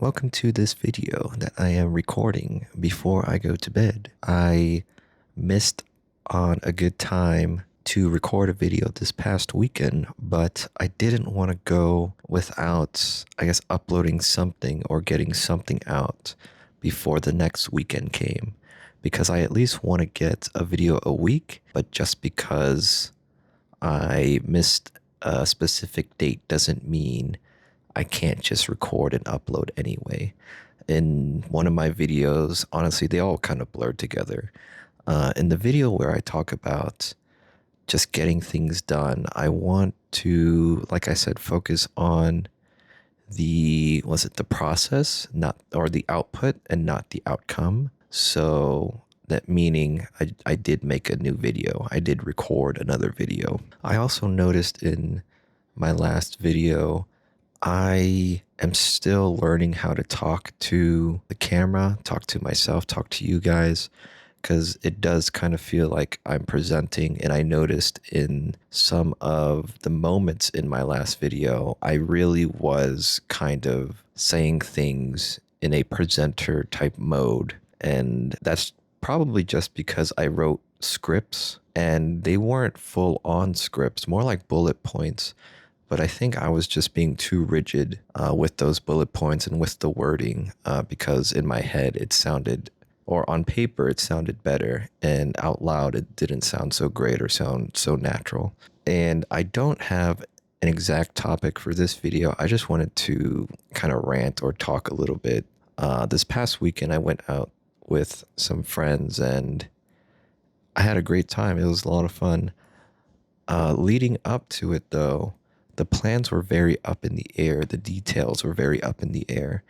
welcome to this video that I am recording before I go to bed. I missed on a good time to record a video this past weekend, but I didn't want to go without, uploading something or getting something out before the next weekend came, because I at least want to get a video a week, but just because I missed a specific date doesn't mean I can't just record and upload anyway. In one of my videos, honestly, they all kind of blurred together. In the video where I talk about just getting things done, I want to, like I said, focus on the process, not, or the output and not the outcome. So that meaning I did make a new video. I did record another video. I also noticed in my last video, I am still learning how to talk to the camera, talk to myself, talk to you guys, because it does kind of feel like I'm presenting. And I noticed in some of the moments in my last video, I really was kind of saying things in a presenter type mode. And that's probably just because I wrote scripts and they weren't full on scripts, more like bullet points. But I think I was just being too rigid with those bullet points and with the wording because in my head it sounded, or on paper it sounded better, and out loud it didn't sound so great or sound so natural. And I don't have an exact topic for this video. I just wanted to kind of rant or talk a little bit. This past weekend I went out with some friends and I had a great time. It was a lot of fun. Leading up to it though, the plans were very up in the air. The details were very up in the air.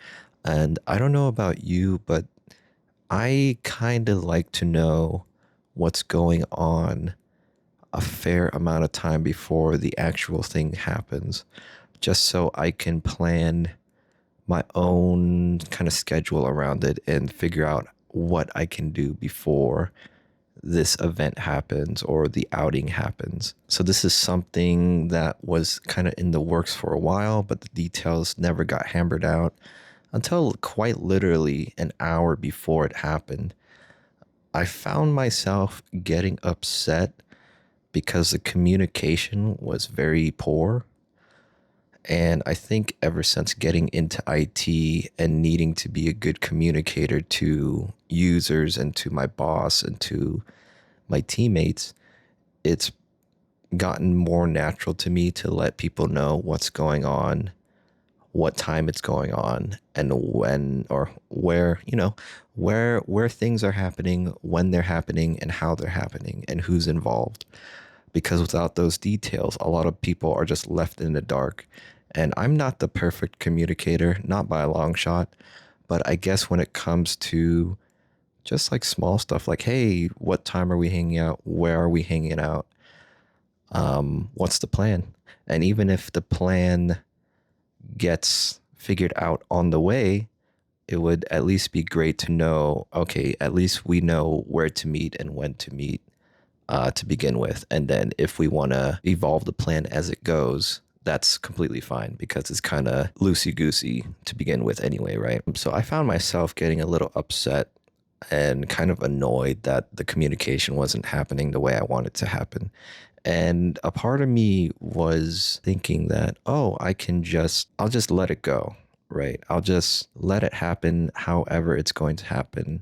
And I don't know about you, but I kind of like to know what's going on a fair amount of time before the actual thing happens, just so I can plan my own kind of schedule around it and figure out what I can do before this event happens or the outing happens. So this is something that was kind of in the works for a while, but the details never got hammered out until quite literally an hour before it happened. I found myself getting upset because the communication was very poor. And I think ever since getting into IT and needing to be a good communicator to users and to my boss and to my teammates, it's gotten more natural to me to let people know what's going on, what time it's going on, and when or where, where things are happening, when they're happening, and how they're happening, and who's involved. Because without those details, a lot of people are just left in the dark. And I'm not the perfect communicator, not by a long shot, but I guess when it comes to just like small stuff like, hey, what time are we hanging out? Where are we hanging out? What's the plan? And even if the plan gets figured out on the way, it would at least be great to know, okay, at least we know where to meet and when to meet to begin with. And then if we want to evolve the plan as it goes, that's completely fine because it's kind of loosey-goosey to begin with anyway, right? So I found myself getting a little upset and kind of annoyed that the communication wasn't happening the way I wanted to happen. And a part of me was thinking that, oh, I'll just let it go, right? I'll just let it happen however it's going to happen.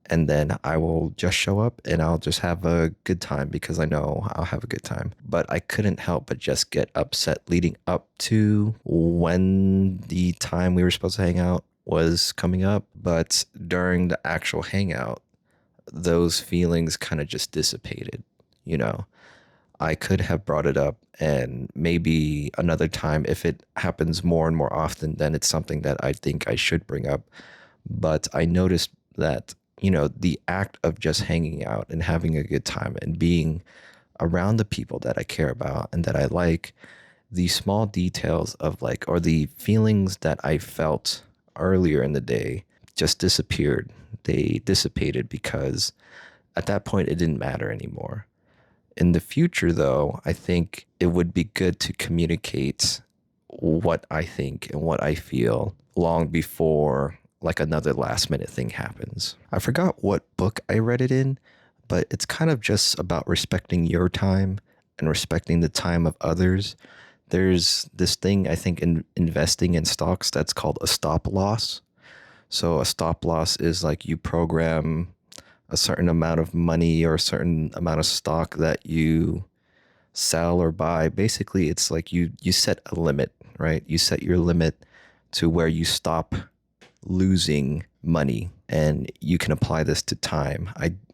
And then I will just show up and I'll just have a good time because I know I'll have a good time. But I couldn't help but just get upset leading up to when the time we were supposed to hang out was coming up. But during the actual hangout, those feelings kind of just dissipated, I could have brought it up, and maybe another time, if it happens more and more often, then it's something that I think I should bring up. But I noticed that, the act of just hanging out and having a good time and being around the people that I care about and that I like, the small details of or the feelings that I felt earlier in the day just disappeared. They dissipated because at that point it didn't matter anymore. In the future, though, I think it would be good to communicate what I think and what I feel long before like another last minute thing happens. I forgot what book I read it in, but it's kind of just about respecting your time and respecting the time of others. There's this thing I think in investing in stocks that's called a stop loss. So a stop loss is like you program a certain amount of money or a certain amount of stock that you sell or buy. Basically, it's like you set a limit, right? You set your limit to where you stop losing money, and you can apply this to time.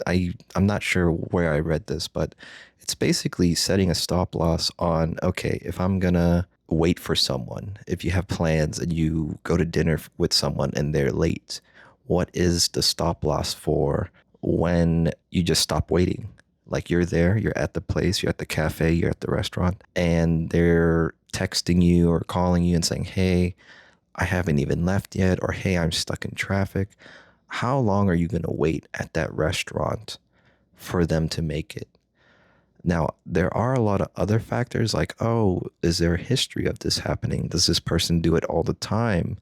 I'm not sure where I read this, but it's basically setting a stop loss on, okay, if I'm gonna wait for someone, if you have plans and you go to dinner with someone and they're late, what is the stop loss for when you just stop waiting? Like you're there, you're at the place, you're at the cafe, you're at the restaurant, and they're texting you or calling you and saying, hey, I haven't even left yet, or hey, I'm stuck in traffic. How long are you going to wait at that restaurant for them to make it? Now, there are a lot of other factors like, oh, is there a history of this happening? Does this person do it all the time?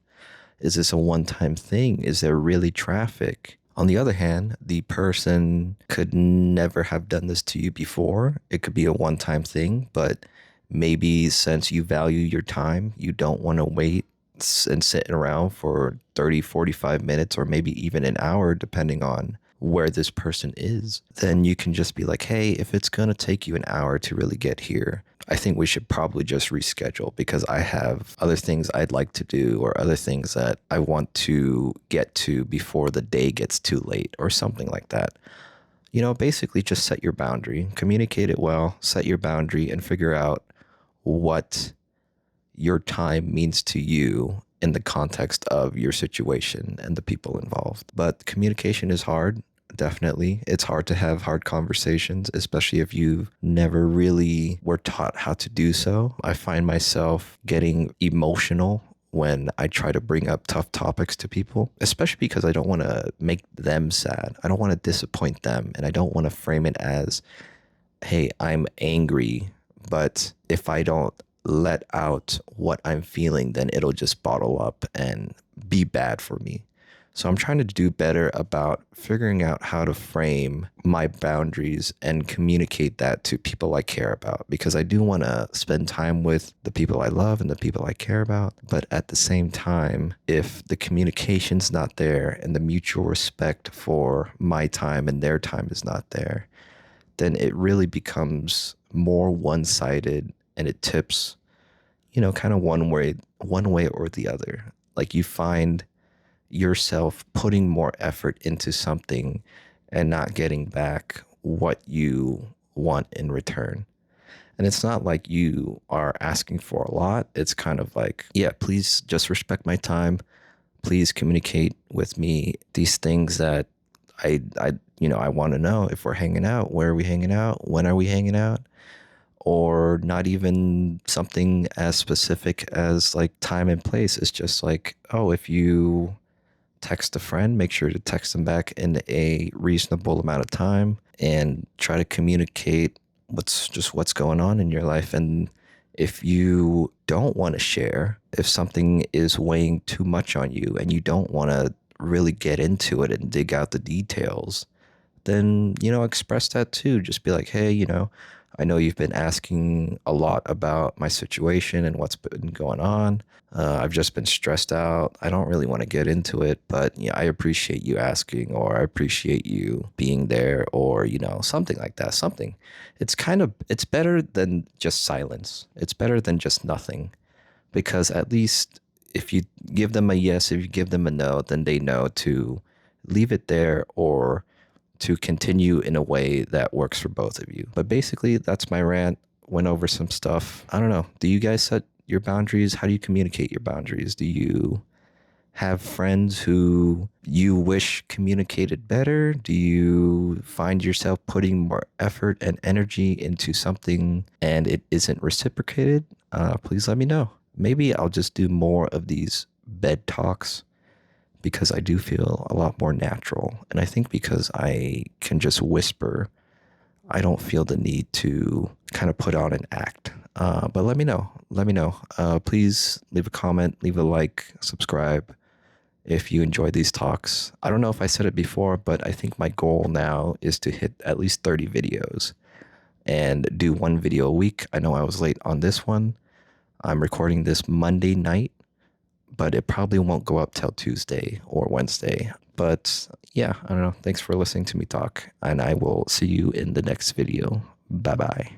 Is this a one-time thing? Is there really traffic? On the other hand, the person could never have done this to you before. It could be a one-time thing, but maybe since you value your time, you don't want to wait and sit around for 30, 45 minutes, or maybe even an hour, depending on where this person is. Then you can just be like, hey, if it's going to take you an hour to really get here, I think we should probably just reschedule because I have other things I'd like to do or other things that I want to get to before the day gets too late or something like that. You know, basically just set your boundary, communicate it well, set your boundary, and figure out what your time means to you in the context of your situation and the people involved. But communication is hard. Definitely. It's hard to have hard conversations, especially if you never really were taught how to do so. I find myself getting emotional when I try to bring up tough topics to people, especially because I don't want to make them sad. I don't want to disappoint them. And I don't want to frame it as, hey, I'm angry, but if I don't let out what I'm feeling, then it'll just bottle up and be bad for me. So I'm trying to do better about figuring out how to frame my boundaries and communicate that to people I care about, because I do want to spend time with the people I love and the people I care about. But at the same time, if the communication's not there and the mutual respect for my time and their time is not there, then it really becomes more one-sided and it tips, you know, kind of one way or the other. Like you find yourself putting more effort into something and not getting back what you want in return. And it's not like you are asking for a lot. It's kind of like, yeah, please just respect my time. Please communicate with me these things that I want to know. If we're hanging out, where are we hanging out? When are we hanging out? Or not even something as specific as like time and place. It's just like, oh, if you text a friend, make sure to text them back in a reasonable amount of time and try to communicate what's going on in your life. And if you don't want to share, if something is weighing too much on you and you don't want to really get into it and dig out the details, then, express that too. Just be like, hey, I know you've been asking a lot about my situation and what's been going on. I've just been stressed out. I don't really want to get into it, but I appreciate you asking, or I appreciate you being there, or, something like that. Something. It's better than just silence. It's better than just nothing, because at least if you give them a yes, if you give them a no, then they know to leave it there or to continue in a way that works for both of you. But basically, that's my rant. Went over some stuff. I don't know. Do you guys set your boundaries? How do you communicate your boundaries? Do you have friends who you wish communicated better? Do you find yourself putting more effort and energy into something and it isn't reciprocated? Please let me know. Maybe I'll just do more of these bed talks, because I do feel a lot more natural. And I think because I can just whisper, I don't feel the need to kind of put on an act. But let me know. Let me know. Please leave a comment, leave a like, subscribe if you enjoy these talks. I don't know if I said it before, but I think my goal now is to hit at least 30 videos and do one video a week. I know I was late on this one. I'm recording this Monday night, but it probably won't go up till Tuesday or Wednesday. But yeah, I don't know. Thanks for listening to me talk, and I will see you in the next video. Bye bye.